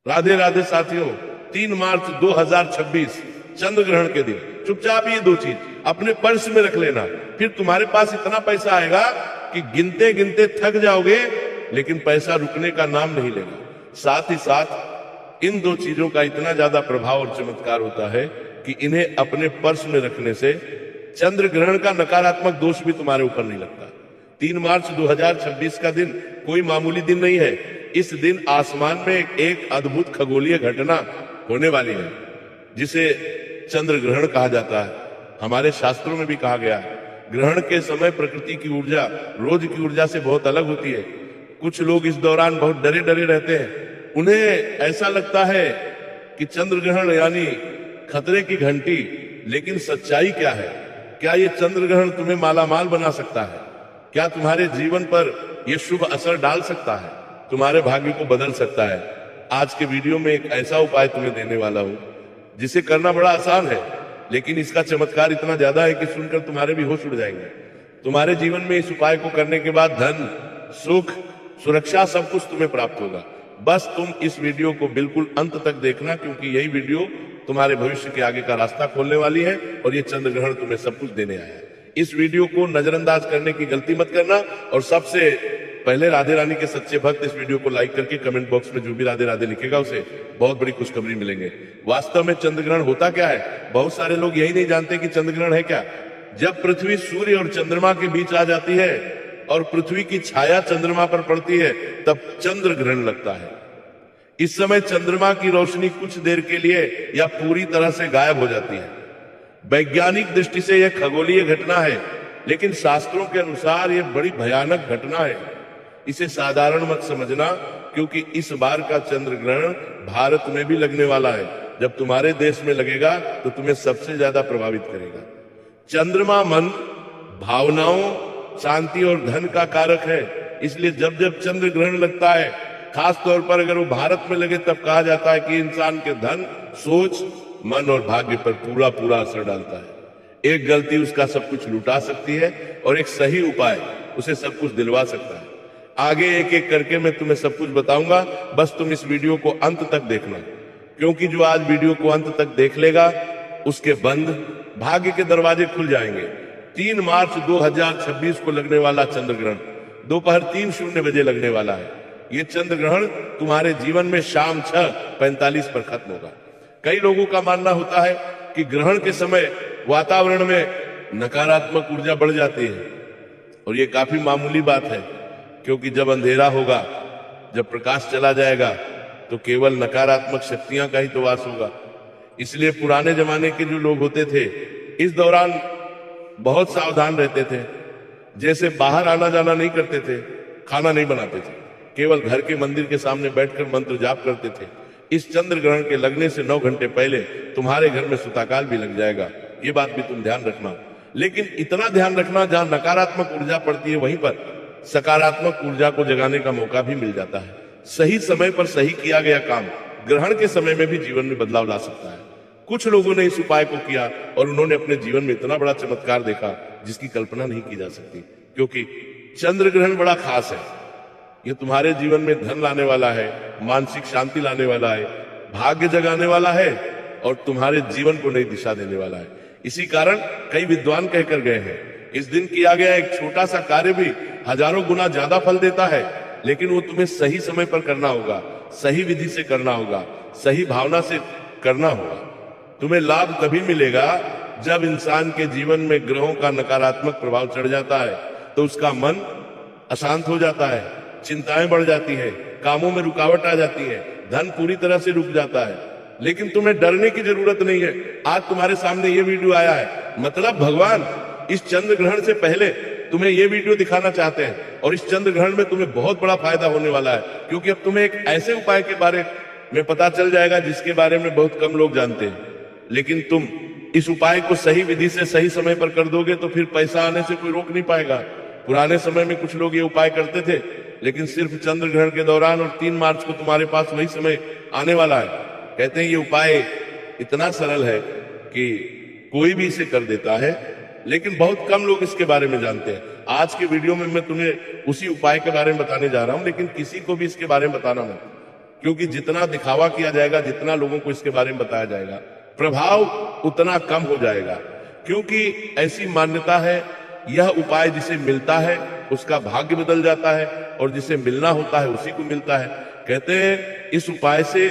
राधे राधे साथियों, 3 मार्च 2026 चंद्र ग्रहण के दिन चुपचाप ये 2 चीज अपने पर्स में रख लेना। फिर तुम्हारे पास इतना पैसा आएगा कि गिनते गिनते थक जाओगे, लेकिन पैसा रुकने का नाम नहीं लेगा। साथ ही साथ इन 2 चीजों का इतना ज्यादा प्रभाव और चमत्कार होता है कि इन्हें अपने पर्स में रखने से चंद्र ग्रहण का नकारात्मक दोष भी तुम्हारे ऊपर नहीं लगता। 3 मार्च 2026 का दिन कोई मामूली दिन नहीं है। इस दिन आसमान में एक अद्भुत खगोलीय घटना होने वाली है, जिसे चंद्र ग्रहण कहा जाता है। हमारे शास्त्रों में भी कहा गया है, ग्रहण के समय प्रकृति की ऊर्जा रोज की ऊर्जा से बहुत अलग होती है। कुछ लोग इस दौरान बहुत डरे डरे रहते हैं। उन्हें ऐसा लगता है कि चंद्र ग्रहण यानी खतरे की घंटी। लेकिन सच्चाई क्या है? क्या ये चंद्र ग्रहण तुम्हें मालामाल बना सकता है? क्या तुम्हारे जीवन पर यह शुभ असर डाल सकता है? तुम्हारे भाग्य को बदल सकता है? आज के वीडियो में एक ऐसा उपाय तुम्हें देने वाला हूं जिसे करना बड़ा आसान है, लेकिन इसका चमत्कार इतना ज्यादा है कि सुनकर तुम्हारे भी होश उड़ जाएंगे। तुम्हारे जीवन में इस उपाय को करने के बाद धन, सुख, सुरक्षा सब कुछ तुम्हें प्राप्त होगा। बस तुम इस वीडियो को बिल्कुल अंत तक देखना, क्योंकि यही वीडियो तुम्हारे भविष्य के आगे का रास्ता खोलने वाली है और ये चंद्र ग्रहण तुम्हें सब कुछ देने आया है। इस वीडियो को नजरअंदाज करने की गलती मत करना, और सबसे पहले राधे रानी के सच्चे भक्त इस वीडियो को लाइक करके कमेंट बॉक्स में जो भी राधे राधे लिखेगा उसे बहुत बड़ी खुशखबरी मिलेंगे। वास्तव में चंद्र ग्रहण होता क्या है? बहुत सारे लोग यही नहीं जानते कि चंद्र ग्रहण है क्या। जब पृथ्वी सूर्य और चंद्रमा के बीच आ जाती है और पृथ्वी की छाया चंद्रमा पर पड़ती है, तब चंद्र ग्रहण लगता है। इस समय चंद्रमा की रोशनी कुछ देर के लिए या पूरी तरह से गायब हो जाती है। वैज्ञानिक दृष्टि से यह खगोलीय घटना है, लेकिन शास्त्रों के अनुसार यह बड़ी भयानक घटना है। इसे साधारण मत समझना, क्योंकि इस बार का चंद्र ग्रहण भारत में भी लगने वाला है। जब तुम्हारे देश में लगेगा तो तुम्हें सबसे ज्यादा प्रभावित करेगा। चंद्रमा मन, भावनाओं, शांति और धन का कारक है। इसलिए जब जब चंद्र ग्रहण लगता है, खास तौर पर अगर वो भारत में लगे, तब कहा जाता है कि इंसान के धन, सोच, मन और भाग्य पर पूरा पूरा असर डालता है। एक गलती उसका सब कुछ लुटा सकती है और एक सही उपाय उसे सब कुछ दिलवा सकता है। आगे एक एक करके मैं तुम्हें सब कुछ बताऊंगा, बस तुम इस वीडियो को अंत तक देखना, क्योंकि जो आज वीडियो को अंत तक देख लेगा उसके बंद भाग्य के दरवाजे खुल जाएंगे। 3 मार्च 2026 को लगने वाला चंद्र ग्रहण दोपहर 3:00 बजे लगने वाला है। ये चंद्र ग्रहण तुम्हारे जीवन में शाम 6:45 पर खत्म होगा। कई लोगों का मानना होता है कि ग्रहण के समय वातावरण में नकारात्मक ऊर्जा बढ़ जाती है, और ये काफी मामूली बात है, क्योंकि जब अंधेरा होगा, जब प्रकाश चला जाएगा, तो केवल नकारात्मक शक्तियां का ही तो वास होगा। इसलिए पुराने जमाने के जो लोग होते थे, इस दौरान बहुत सावधान रहते थे। जैसे बाहर आना जाना नहीं करते थे, खाना नहीं बनाते थे, केवल घर के मंदिर के सामने बैठकर मंत्र जाप करते थे। इस चंद्र ग्रहण के लगने से 9 घंटे पहले तुम्हारे घर में सुताकाल भी लग जाएगा। ये बात भी तुम ध्यान रखना। लेकिन इतना ध्यान रखना, जहां नकारात्मक ऊर्जा पड़ती है वहीं पर सकारात्मक ऊर्जा को जगाने का मौका भी मिल जाता है। सही समय पर सही किया गया काम ग्रहण के समय में भी जीवन में बदलाव ला सकता है। कुछ लोगों ने इस उपाय को किया और उन्होंने अपने जीवन में इतना बड़ा चमत्कार देखा जिसकी कल्पना नहीं की जा सकती, क्योंकि चंद्र ग्रहण बड़ा खास है। यह तुम्हारे जीवन में धन लाने वाला है, मानसिक शांति लाने वाला है, भाग्य जगाने वाला है और तुम्हारे जीवन को नई दिशा देने वाला है। इसी कारण कई विद्वान कहकर गए हैं, इस दिन किया गया एक छोटा सा कार्य भी हजारों गुना ज्यादा फल देता है, लेकिन वो तुम्हें सही समय पर करना होगा, सही विधि से करना होगा, सही भावना से करना होगा। तुम्हें लाभ तभी मिलेगा जब इंसान के जीवन में ग्रहों का नकारात्मक प्रभाव चढ़ जाता है, तो उसका मन अशांत हो जाता है, चिंताएं बढ़ जाती है, कामों में रुकावट आ जाती है, धन पूरी तरह से रुक जाता है। लेकिन तुम्हें डरने की जरूरत नहीं है। आज तुम्हारे सामने ये वीडियो आया है, मतलब भगवान इस चंद्र ग्रहण से पहले तुम्हें ये वीडियो दिखाना चाहते हैं, और इस चंद्र ग्रहण में तुम्हें बहुत बड़ा फायदा होने वाला है, क्योंकि अब तुम्हें एक ऐसे उपाय के बारे में पता चल जाएगा जिसके बारे में बहुत कम लोग जानते हैं। लेकिन तुम इस उपाय को सही विधि से सही समय पर कर दोगे तो फिर पैसा आने से कोई रोक नहीं पाएगा। पुराने समय में कुछ लोग ये उपाय करते थे, लेकिन सिर्फ चंद्र ग्रहण के दौरान, और 3 मार्च को तुम्हारे पास वही समय आने वाला है। कहते हैं ये उपाय इतना सरल है कि कोई भी इसे कर देता है, लेकिन बहुत कम लोग इसके बारे में जानते हैं। आज के वीडियो में मैं तुम्हें उसी उपाय के बारे में बताने जा रहा हूं, लेकिन किसी को भी इसके बारे में बताना मत। क्योंकि जितना दिखावा किया जाएगा, जितना लोगों को इसके बारे में बताया जाएगा, प्रभाव उतना कम हो जाएगा। क्योंकि ऐसी मान्यता है, यह उपाय जिसे मिलता है उसका भाग्य बदल जाता है, और जिसे मिलना होता है उसी को मिलता है। कहते हैं इस उपाय से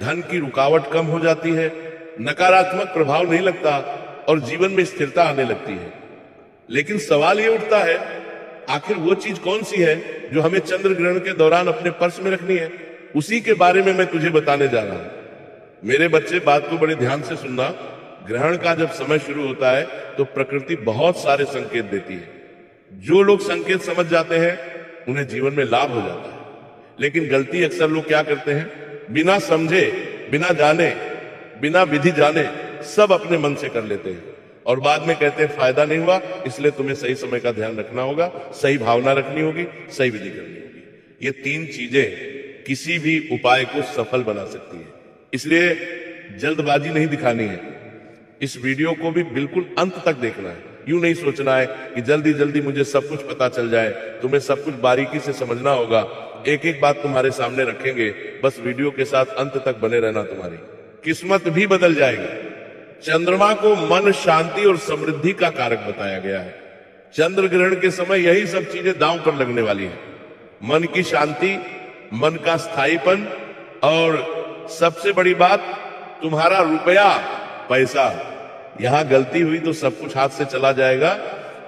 धन की रुकावट कम हो जाती है, नकारात्मक प्रभाव नहीं लगता और जीवन में स्थिरता आने लगती है। लेकिन सवाल ये उठता है, आखिर वो चीज कौन सी है जो हमें चंद्र ग्रहण के दौरान अपने पर्स में रखनी है? उसी के बारे में मैं तुझे बताने जा रहा हूं। मेरे बच्चे, बात को बड़े ध्यान से सुनना। ग्रहण का जब समय शुरू होता है तो प्रकृति बहुत सारे संकेत देती है। जो लोग संकेत समझ जाते हैं उन्हें जीवन में लाभ हो जाता है। लेकिन गलती अक्सर लोग क्या करते हैं, बिना समझे, बिना जाने, बिना विधि जाने सब अपने मन से कर लेते हैं और बाद में कहते हैं फायदा नहीं हुआ, इसलिए तुम्हें सही समय का ध्यान रखना होगा, सही भावना रखनी होगी, सही विधि करनी होगी। ये तीन चीजें किसी भी उपाय को सफल बना सकती है। इसलिए जल्दबाजी नहीं दिखानी है। इस वीडियो को भी बिल्कुल अंत तक देखना है। यूं नहीं सोचना है कि जल्दी जल्दी मुझे सब कुछ पता चल जाए। तुम्हें सब कुछ बारीकी से समझना होगा। एक एक बात तुम्हारे सामने रखेंगे, बस वीडियो के साथ अंत तक बने रहना, तुम्हारी किस्मत भी बदल जाएगी। चंद्रमा को मन, शांति और समृद्धि का कारक बताया गया है। चंद्र ग्रहण के समय यही सब चीजें दांव पर लगने वाली हैं। मन की शांति, मन का स्थायीपन, और सबसे बड़ी बात तुम्हारा रुपया, पैसा। यहां गलती हुई तो सब कुछ हाथ से चला जाएगा,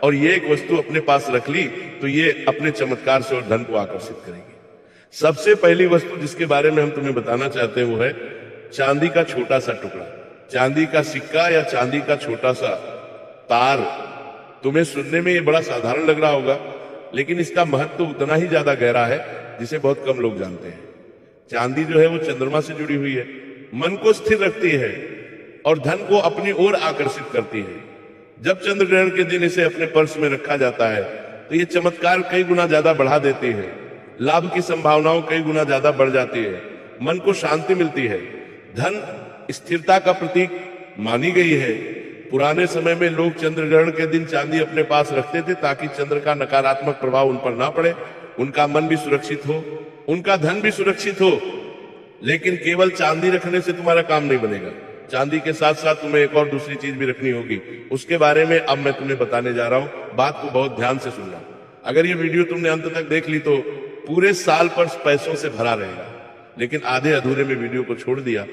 और ये एक वस्तु अपने पास रख ली तो ये अपने चमत्कार से और धन को आकर्षित करेगी। सबसे पहली वस्तु जिसके बारे में हम तुम्हें बताना चाहते हैं वो है चांदी का छोटा सा टुकड़ा, चांदी का सिक्का या चांदी का छोटा सा तार। तुम्हें सुनने में ये बड़ा साधारण लग रहा होगा, लेकिन इसका महत्व तो उतना ही ज्यादा गहरा है जिसे बहुत कम लोग जानते हैं। चांदी जो है वो चंद्रमा से जुड़ी हुई है, मन को स्थिर रखती है और धन को अपनी ओर आकर्षित करती है। जब चंद्र ग्रहण के दिन इसे अपने पर्स में रखा जाता है तो ये चमत्कार कई गुना ज्यादा बढ़ा देती है। लाभ की संभावनाओं कई गुना ज्यादा बढ़ जाती है, मन को शांति मिलती है। धन स्थिरता का प्रतीक मानी गई है। पुराने समय में लोग चंद्र ग्रहण के दिन चांदी अपने पास रखते थे ताकि चंद्र का नकारात्मक प्रभाव उन पर ना पड़े, उनका मन भी सुरक्षित हो, उनका धन भी सुरक्षित हो। लेकिन केवल चांदी रखने से तुम्हारा काम नहीं बनेगा। चांदी के साथ साथ तुम्हें एक और दूसरी चीज भी रखनी होगी। उसके बारे में अब मैं तुम्हें बताने जा रहा हूं। बात को बहुत ध्यान से सुनना। अगर ये वीडियो तुमने अंत तक देख ली तो पूरे साल पर पैसों से भरा रहेगा। लेकिन आधे अधूरे में वीडियो को छोड़ दिया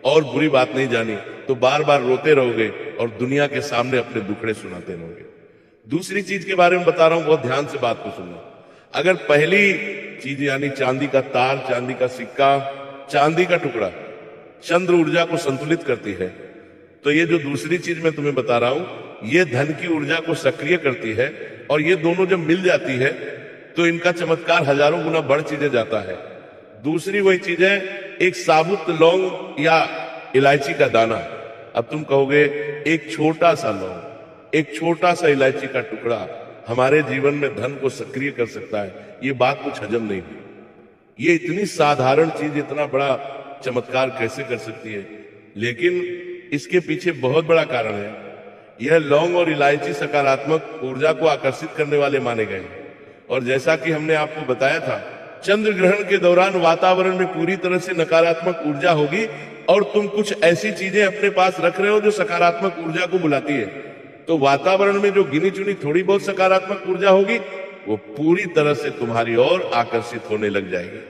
और बुरी बात नहीं जानी तो बार बार रोते रहोगे और दुनिया के सामने अपने दुखड़े सुनाते रहोगे। दूसरी चीज के बारे में बता रहा हूं, बहुत ध्यान से बात को सुनना। अगर पहली चीज यानी चांदी का तार, चांदी का सिक्का, चांदी का टुकड़ा चंद्र ऊर्जा को संतुलित करती है, तो ये जो दूसरी चीज मैं तुम्हें बता रहा हूं ये धन की ऊर्जा को सक्रिय करती है। और ये दोनों जब मिल जाती है तो इनका चमत्कार हजारों गुना बढ़ चीजें जाता है। दूसरी वही चीज है एक साबुत लौंग या इलायची का दाना। अब तुम कहोगे एक छोटा सा लौंग, एक छोटा सा इलायची का टुकड़ा हमारे जीवन में धन को सक्रिय कर सकता है। ये बात कुछ हजम नहीं हुई। ये इतनी साधारण चीज इतना बड़ा चमत्कार कैसे कर सकती है? लेकिन इसके पीछे बहुत बड़ा कारण है। यह लौंग और इलायची सकारात्मक ऊर्जा को आकर्षित करने वाले माने गए हैं। और जैसा कि हमने आपको बताया था, चंद्र ग्रहण के दौरान वातावरण में पूरी तरह से नकारात्मक ऊर्जा होगी और तुम कुछ ऐसी चीजें अपने पास रख रहे हो जो सकारात्मक ऊर्जा को बुलाती है। तो वातावरण में जो गिनी चुनी थोड़ी बहुत सकारात्मक ऊर्जा होगी वो पूरी तरह से तुम्हारी ओर आकर्षित होने लग जाएगी।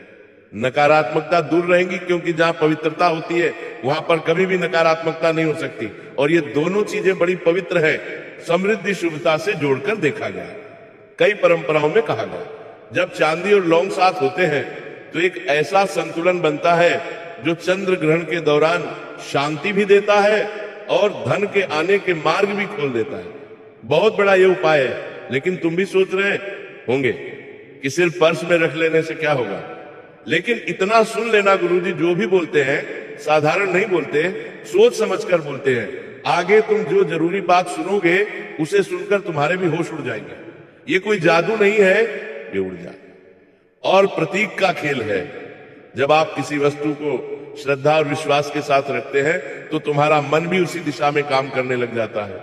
नकारात्मकता दूर रहेगी, क्योंकि जहां पवित्रता होती है वहां पर कभी भी नकारात्मकता नहीं हो सकती। और ये दोनों चीजें बड़ी पवित्र है, समृद्धि शुभता से जोड़कर देखा गया। कई परंपराओं में कहा गया जब चांदी और लौंग साथ होते हैं तो एक ऐसा संतुलन बनता है जो चंद्र ग्रहण के दौरान शांति भी देता है और धन के आने के मार्ग भी खोल देता है। बहुत बड़ा ये उपाय है। लेकिन तुम भी सोच रहे होंगे कि सिर्फ पर्स में रख लेने से क्या होगा। लेकिन इतना सुन लेना, गुरुजी जो भी बोलते हैं साधारण नहीं बोलते, सोच समझकर बोलते हैं। आगे तुम जो जरूरी बात सुनोगे उसे सुनकर तुम्हारे भी होश उड़ जाएंगे। ये कोई जादू नहीं है, ये ऊर्जा और प्रतीक का खेल है। जब आप किसी वस्तु को श्रद्धा और विश्वास के साथ रखते हैं तो तुम्हारा मन भी उसी दिशा में काम करने लग जाता है।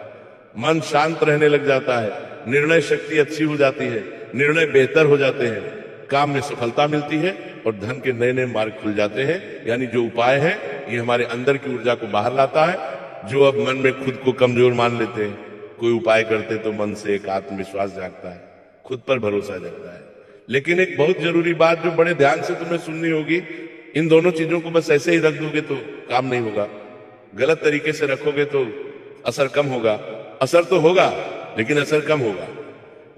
मन शांत रहने लग जाता है, निर्णय शक्ति अच्छी हो जाती है, निर्णय बेहतर हो जाते हैं, काम में सफलता मिलती है और धन के नए नए मार्ग खुल जाते हैं। यानी जो उपाय है ये हमारे अंदर की ऊर्जा को बाहर लाता है। जो अब मन में खुद को कमजोर मान लेते हैं, कोई उपाय करते तो मन से एक आत्मविश्वास जागता है, खुद पर भरोसा जागता है। लेकिन एक बहुत जरूरी बात जो बड़े ध्यान से तुम्हें सुननी होगी, इन दोनों चीजों को बस ऐसे ही रख दोगे तो काम नहीं होगा। गलत तरीके से रखोगे तो असर कम होगा। असर तो होगा लेकिन असर कम होगा।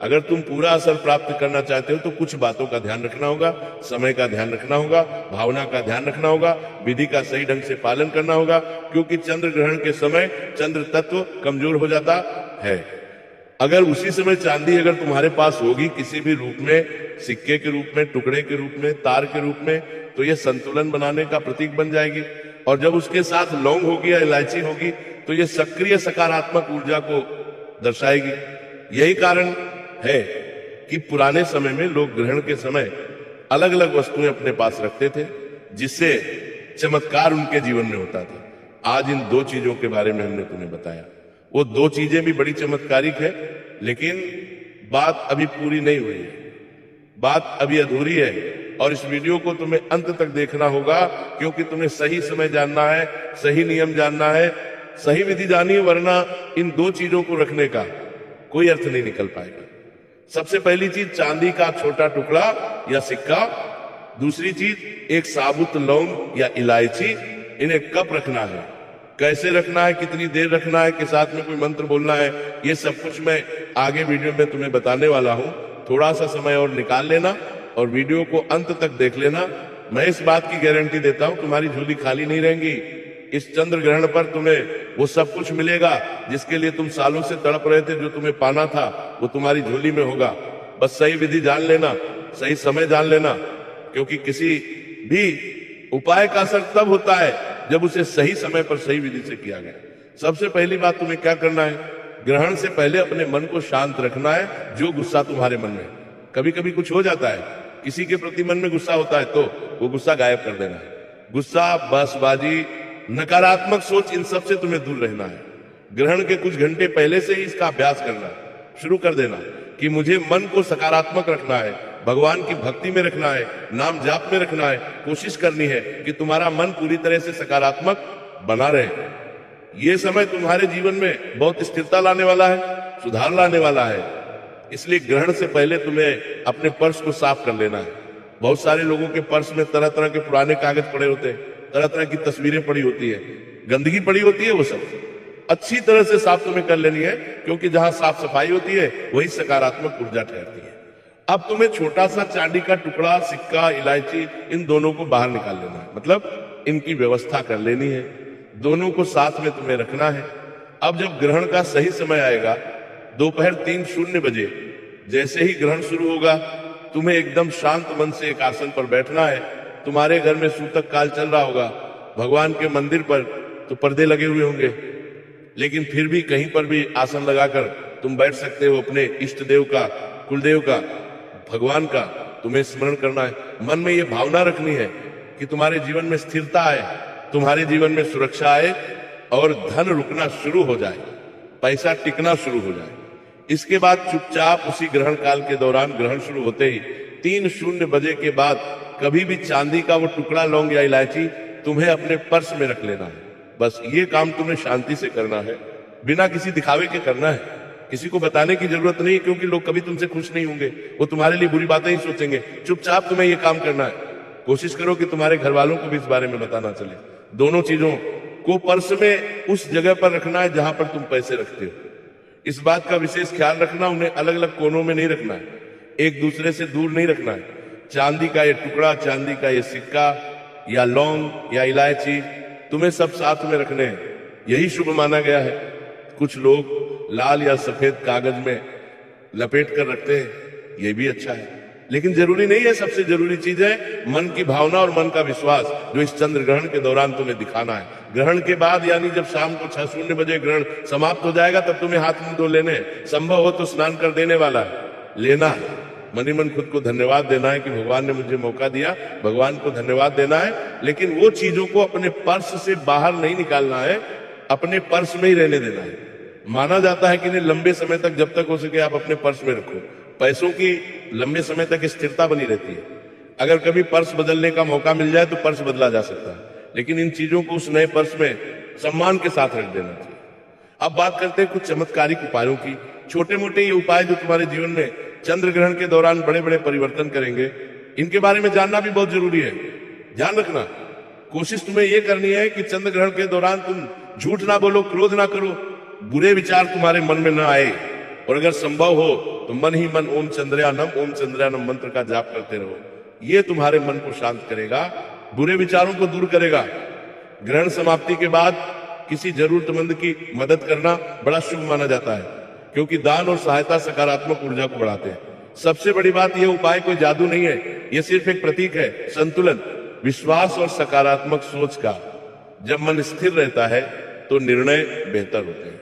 अगर तुम पूरा असर प्राप्त करना चाहते हो तो कुछ बातों का ध्यान रखना होगा, समय का ध्यान रखना होगा, भावना का ध्यान रखना होगा, विधि का सही ढंग से पालन करना होगा। क्योंकि चंद्र ग्रहण के समय चंद्र तत्व कमजोर हो जाता है। अगर उसी समय चांदी अगर तुम्हारे पास होगी किसी भी रूप में, सिक्के के रूप में, टुकड़े के रूप में, तार के रूप में, तो यह संतुलन बनाने का प्रतीक बन जाएगी। और जब उसके साथ लौंग होगी या इलायची होगी तो यह सक्रिय सकारात्मक ऊर्जा को दर्शाएगी। यही कारण है कि पुराने समय में लोग ग्रहण के समय अलग अलग वस्तुएं अपने पास रखते थे जिससे चमत्कार उनके जीवन में होता था। आज इन दो चीजों के बारे में हमने तुम्हें बताया। वो दो चीजें भी बड़ी चमत्कारिक है, लेकिन बात अभी पूरी नहीं हुई है, बात अभी अधूरी है। और इस वीडियो को तुम्हें अंत तक देखना होगा, क्योंकि तुम्हें सही समय जानना है, सही नियम जानना है, सही विधि जाननी है, वरना इन दो चीजों को रखने का कोई अर्थ नहीं निकल पाएगा। सबसे पहली चीज चांदी का छोटा टुकड़ा या सिक्का। दूसरी चीज एक साबुत लौंग या इलायची। इन्हें कब रखना है, कैसे रखना है, कितनी देर रखना है, के साथ में कोई मंत्र बोलना है, ये सब कुछ मैं आगे वीडियो में तुम्हें बताने वाला हूं। थोड़ा सा समय और निकाल लेना और वीडियो को अंत तक देख लेना। मैं इस बात की गारंटी देता हूं तुम्हारी झोली खाली नहीं रहेगी। इस चंद्र ग्रहण पर तुम्हें वो सब कुछ मिलेगा जिसके लिए तुम सालों से तड़प रहे थे। जो तुम्हें पाना था वो तुम्हारी झोली में होगा। बस सही विधि जान लेना, सही समय जान लेना, क्योंकि किसी भी उपाय का असर तब होता है जब उसे सही समय पर सही विधि से किया गया। सबसे पहली बात तुम्हें क्या करना है, ग्रहण से पहले अपने मन को शांत रखना है। जो गुस्सा तुम्हारे मन में, कभी कभी कुछ हो जाता है, किसी के प्रति मन में गुस्सा होता है तो वो गुस्सा गायब कर देना है। गुस्सा, बसबाजी, नकारात्मक सोच, इन सब से तुम्हें दूर रहना है। ग्रहण के कुछ घंटे पहले से ही इसका अभ्यास करना शुरू कर देना कि मुझे मन को सकारात्मक रखना है, भगवान की भक्ति में रखना है, नाम जाप में रखना है। कोशिश करनी है कि तुम्हारा मन पूरी तरह से सकारात्मक बना रहे। ये समय तुम्हारे जीवन में बहुत स्थिरता लाने वाला है, सुधार लाने वाला है। इसलिए ग्रहण से पहले तुम्हें अपने पर्स को साफ कर लेना है। बहुत सारे लोगों के पर्स में तरह तरह के पुराने कागज पड़े होते हैं, तरह तरह की तस्वीरें पड़ी होती है, गंदगी पड़ी होती है। वो सब अच्छी तरह से साफ तुम्हें कर लेनी है, क्योंकि जहां साफ सफाई होती है वही सकारात्मक ऊर्जा ठहरती है। अब तुम्हें छोटा सा चांदी का टुकड़ा, सिक्का, इलायची, इन दोनों को बाहर निकाल लेना है, मतलब इनकी व्यवस्था कर लेनी है। दोनों को साथ में तुम्हें रखना है। अब जब ग्रहण का सही समय आएगा, दोपहर 3:00 बजे, जैसे ही ग्रहण शुरू होगा, तुम्हें एकदम शांत मन से एक आसन पर बैठना है। तुम्हारे घर में सूतक काल चल रहा होगा, भगवान के मंदिर पर तो पर्दे लगे हुए होंगे, लेकिन फिर भी कहीं पर भी आसन लगाकर तुम बैठ सकते हो। अपने इष्ट देव का, कुलदेव का, भगवान का तुम्हें स्मरण करना है। मन में ये भावना रखनी है कि तुम्हारे जीवन में स्थिरता आए, तुम्हारे जीवन में सुरक्षा आए और धन रुकना शुरू हो जाए, पैसा टिकना शुरू हो जाए। इसके बाद चुपचाप उसी ग्रहण काल के दौरान, ग्रहण शुरू होते ही 3:00 बजे के बाद कभी भी चांदी का वो टुकड़ा, लौंग या इलायची तुम्हें अपने पर्स में रख लेना है। बस ये काम तुम्हें शांति से करना है, बिना किसी दिखावे के करना है। किसी को बताने की जरूरत नहीं, क्योंकि लोग कभी तुमसे खुश नहीं होंगे, वो तुम्हारे लिए बुरी बातें ही सोचेंगे। चुपचाप तुम्हें ये काम करना है। कोशिश करो कि तुम्हारे घर वालों को भी इस बारे में बताना चले। दोनों चीजों को पर्स में उस जगह पर रखना है जहां पर तुम पैसे रखते हो। इस बात का विशेष ख्याल रखना, उन्हें अलग अलग कोनों में नहीं रखना है, एक दूसरे से दूर नहीं रखना है। चांदी का ये टुकड़ा, चांदी का ये सिक्का या लौंग या इलायची, तुम्हें सब साथ में रखने हैं। यही शुभ माना गया है। कुछ लोग लाल या सफेद कागज में लपेट कर रखते हैं, यह भी अच्छा है, लेकिन जरूरी नहीं है। सबसे जरूरी चीज है मन की भावना और मन का विश्वास, जो इस चंद्र ग्रहण के दौरान तुम्हें दिखाना है। ग्रहण के बाद, यानी जब शाम को 6:00 बजे ग्रहण समाप्त हो जाएगा, तब तुम्हें हाथ मुंह धो लेने, संभव हो तो स्नान कर देने वाला है, लेना है। मनी मन खुद को धन्यवाद देना है कि भगवान ने मुझे मौका दिया, भगवान को धन्यवाद देना है। लेकिन वो चीजों को अपने पर्स से बाहर नहीं निकालना है, अपने पर्स में ही रहने देना है। माना जाता है कि इन्हें लंबे समय तक, जब तक हो सके, आप अपने पर्स में रखो। पैसों की लंबे समय तक स्थिरता बनी रहती है। अगर कभी पर्स बदलने का मौका मिल जाए तो पर्स बदला जा सकता है, लेकिन इन चीजों को उस नए पर्स में सम्मान के साथ रख देना चाहिए। अब बात करते हैं कुछ चमत्कारिक उपायों की। छोटे मोटे ये उपाय जो तुम्हारे जीवन में चंद्र ग्रहण के दौरान बड़े बड़े परिवर्तन करेंगे, इनके बारे में जानना भी बहुत जरूरी है। ध्यान रखना, कोशिश तुम्हें यह करनी है कि चंद्र ग्रहण के दौरान तुम झूठ ना बोलो, क्रोध ना करो, बुरे विचार तुम्हारे मन में ना आए, और अगर संभव हो तो मन ही मन ओम चंद्रयानम मंत्र का जाप करते रहो। ये तुम्हारे मन को शांत करेगा, बुरे विचारों को दूर करेगा। ग्रहण समाप्ति के बाद किसी जरूरतमंद की मदद करना बड़ा शुभ माना जाता है, क्योंकि दान और सहायता सकारात्मक ऊर्जा को बढ़ाते हैं। सबसे बड़ी बात, यह उपाय कोई जादू नहीं है, यह सिर्फ एक प्रतीक है संतुलन, विश्वास और सकारात्मक सोच का। जब मन स्थिर रहता है तो निर्णय बेहतर होते हैं,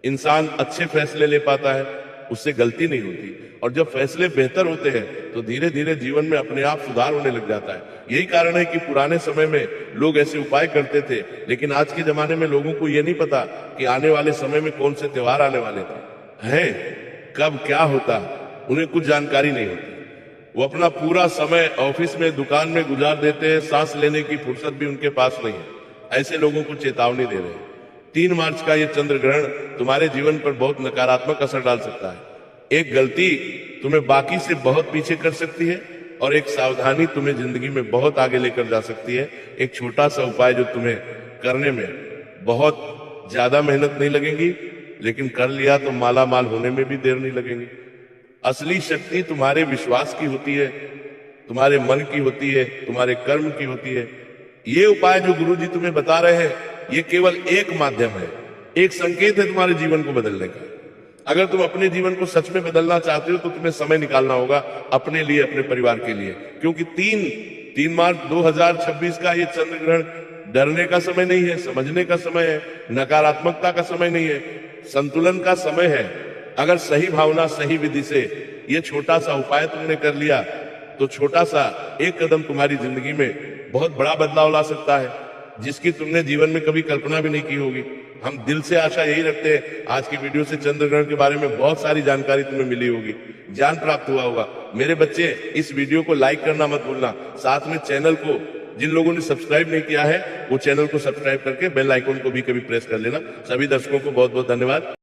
इंसान अच्छे फैसले ले पाता है, उससे गलती नहीं होती, और जब फैसले बेहतर होते हैं तो धीरे धीरे जीवन में अपने आप सुधार होने लग जाता है। यही कारण है कि पुराने समय में लोग ऐसे उपाय करते थे, लेकिन आज के जमाने में लोगों को यह नहीं पता कि आने वाले समय में कौन से त्योहार आने वाले हैं, कब क्या होता, उन्हें कुछ जानकारी नहीं होती। वो अपना पूरा समय ऑफिस में, दुकान में गुजार देते हैं, सांस लेने की फुर्सत भी उनके पास नहीं है। ऐसे लोगों को चेतावनी दे रहे हैं, 3 मार्च का ये चंद्र ग्रहण तुम्हारे जीवन पर बहुत नकारात्मक असर डाल सकता है। एक गलती तुम्हें बाकी से बहुत पीछे कर सकती है, और एक सावधानी तुम्हें जिंदगी में बहुत आगे लेकर जा सकती है। एक छोटा सा उपाय जो तुम्हें करने में बहुत ज्यादा मेहनत नहीं लगेगी, लेकिन कर लिया तो माला माल होने में भी देर नहीं लगेगी। असली शक्ति तुम्हारे विश्वास की होती है, तुम्हारे मन की होती है, तुम्हारे कर्म की होती है। ये उपाय जो गुरु जी तुम्हें बता रहे हैं, ये केवल एक माध्यम है, एक संकेत है तुम्हारे जीवन को बदलने का। अगर तुम अपने जीवन को सच में बदलना चाहते हो तो तुम्हें समय निकालना होगा अपने लिए, अपने परिवार के लिए, क्योंकि 3 मार्च 2026 का ये चंद्र ग्रहण डरने का समय नहीं है, समझने का समय है, नकारात्मकता का समय नहीं है, संतुलन का समय है। अगर सही भावना, सही विधि से ये छोटा सा उपाय तुमने कर लिया तो छोटा सा एक कदम तुम्हारी जिंदगी में बहुत बड़ा बदलाव ला सकता है, जिसकी तुमने जीवन में कभी कल्पना भी नहीं की होगी। हम दिल से आशा यही रखते हैं, आज की वीडियो से चंद्र ग्रहण के बारे में बहुत सारी जानकारी तुम्हें मिली होगी, ज्ञान प्राप्त हुआ होगा। मेरे बच्चे, इस वीडियो को लाइक करना मत भूलना, साथ में चैनल को, जिन लोगों ने सब्सक्राइब नहीं किया है वो चैनल को सब्सक्राइब करके बेल आइकन को भी कभी प्रेस कर लेना। सभी दर्शकों को बहुत बहुत धन्यवाद।